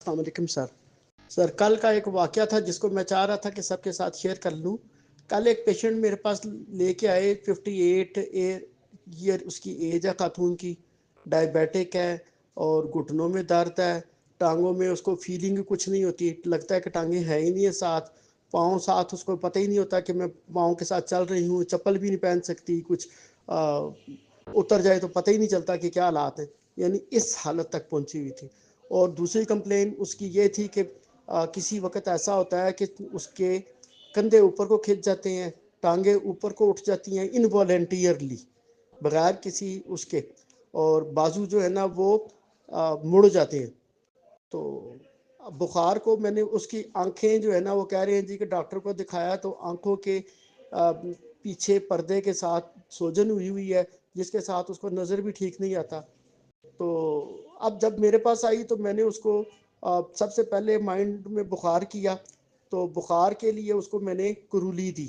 السلام علیکم سر کل کا ایک واقعہ تھا جس کو میں چاہ رہا تھا کہ سب کے ساتھ شیئر کر لوں. کل ایک پیشنٹ میرے پاس لے کے آئے 58 ایئر اس کی ایج ہے خاتون کی, ڈائبیٹک ہے اور گھٹنوں میں درد ہے, ٹانگوں میں اس کو فیلنگ کچھ نہیں ہوتی, لگتا ہے کہ ٹانگیں ہے ہی نہیں ہے ساتھ, پاؤں ساتھ اس کو پتہ ہی نہیں ہوتا کہ میں پاؤں کے ساتھ چل رہی ہوں, چپل بھی نہیں پہن سکتی, کچھ اتر جائے تو پتہ ہی نہیں چلتا کہ کیا حالات ہیں, یعنی اس حالت تک پہنچی ہوئی تھی. اور دوسری کمپلین اس کی یہ تھی کہ کسی وقت ایسا ہوتا ہے کہ اس کے کندھے اوپر کو کھنچ جاتے ہیں, ٹانگیں اوپر کو اٹھ جاتی ہیں انوالنٹیئرلی بغیر کسی اس کے, اور بازو جو ہے نا وہ مڑ جاتے ہیں. تو بخار کو میں نے اس کی آنکھیں جو ہے نا وہ کہہ رہے ہیں جی کہ ڈاکٹر کو دکھایا تو آنکھوں کے پیچھے پردے کے ساتھ سوجن ہوئی ہے جس کے ساتھ اس کو نظر بھی ٹھیک نہیں آتا. تو اب جب میرے پاس آئی تو میں نے اس کو سب سے پہلے مائنڈ میں بخار کیا, تو بخار کے لیے اس کو میں نے کرولی دی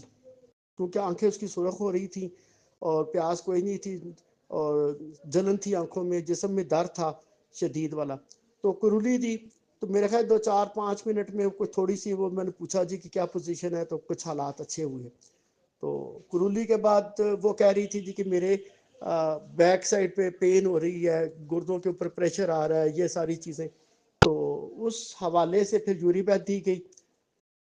کیونکہ آنکھیں اس کی سرخ ہو رہی تھیں اور پیاس کوئی نہیں تھی اور جلن تھی آنکھوں میں, جسم میں درد تھا شدید والا, تو کرولی دی. تو میرے خیال 2-4-5 منٹ میں کچھ تھوڑی سی وہ میں نے پوچھا جی کہ کیا پوزیشن ہے, تو کچھ حالات اچھے ہوئے. تو کرولی کے بعد وہ کہہ رہی تھی جی کہ میرے بیک سائڈ پہ پین ہو رہی ہے, گردوں کے اوپر پریشر آ رہا ہے, یہ ساری چیزیں. تو اس حوالے سے پھر یوریپیتھ دی گئی.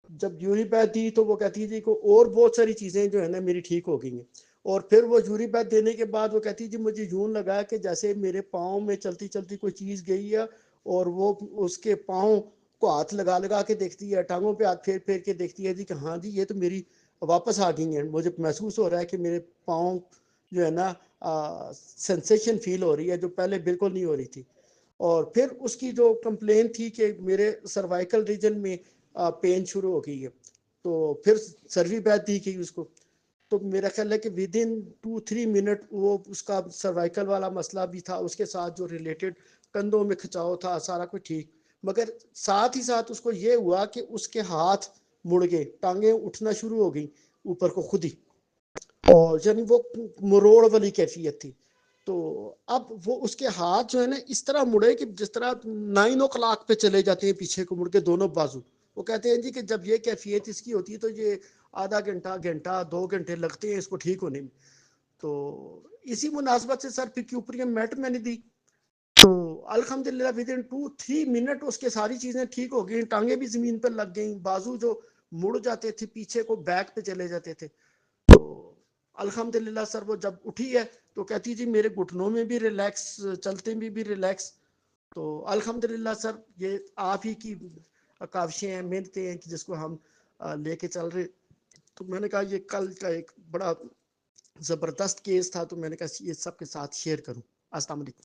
جب یوریپیتھ دی تو وہ کہتی ہے جی کہ اور بہت ساری چیزیں جو ہے نا میری ٹھیک ہو گئی ہیں. اور پھر وہ یوریپیتھ دینے کے بعد وہ کہتی جی مجھے یوں لگا کہ جیسے میرے پاؤں میں چلتی چلتی کوئی چیز گئی ہے اور وہ اس کے پاؤں کو ہاتھ لگا لگا کے دیکھتی ہے, ٹانگوں پہ ہاتھ پھیر پھیر کے دیکھتی ہے جی کہ ہاں جی یہ تو میری واپس آ گئی ہیں, مجھے محسوس ہو رہا ہے کہ میرے پاؤں جو ہے نا سینسیشن فیل ہو رہی ہے جو پہلے بالکل نہیں ہو رہی تھی. اور پھر اس کی جو کمپلین تھی کہ میرے سروائکل ریجن میں پین شروع ہو گئی ہے, تو پھر سرویپیتھ دی گئی اس کو. تو میرا خیال ہے کہ ود ان 2-3 منٹ وہ اس کا سروائکل والا مسئلہ بھی تھا, اس کے ساتھ جو ریلیٹڈ کندھوں میں کھچاؤ تھا, سارا کچھ ٹھیک. مگر ساتھ ہی ساتھ اس کو یہ ہوا کہ اس کے ہاتھ مڑ گئے, ٹانگیں اٹھنا شروع ہو گئی اوپر کو خود ہی, اور یعنی وہ مروڑ والی کیفیت تھی. تو اب وہ اس کے ہاتھ جو ہے نا اس طرح مڑے کہ جس طرح 9 o'clock پہ چلے جاتے ہیں پیچھے کو مڑ کے دونوں بازو. وہ کہتے ہیں جی کہ جب یہ کیفیت اس کی ہوتی ہے تو یہ آدھا گھنٹہ 2 گھنٹے لگتے ہیں اس کو ٹھیک ہونے میں. تو اسی مناسبت سے سر پیکیوپریم میٹ میں نے دی, تو الحمدللہ ود ان 2-3 منٹ اس کے ساری چیزیں ٹھیک ہو گئیں, ٹانگیں بھی زمین پر لگ گئیں, بازو جو مڑ جاتے تھے پیچھے کو بیک پہ چلے جاتے تھے. تو الحمدللہ سر وہ جب اٹھی ہے تو کہتی جی میرے گھٹنوں میں بھی ریلیکس, چلتے میں بھی ریلیکس. تو الحمدللہ سر یہ آپ ہی کی کاوشیں ہیں, محنتیں ہیں کہ جس کو ہم لے کے چل رہے. تو میں نے کہا یہ کل کا ایک بڑا زبردست کیس تھا, تو میں نے کہا یہ سب کے ساتھ شیئر کروں. السلام علیکم.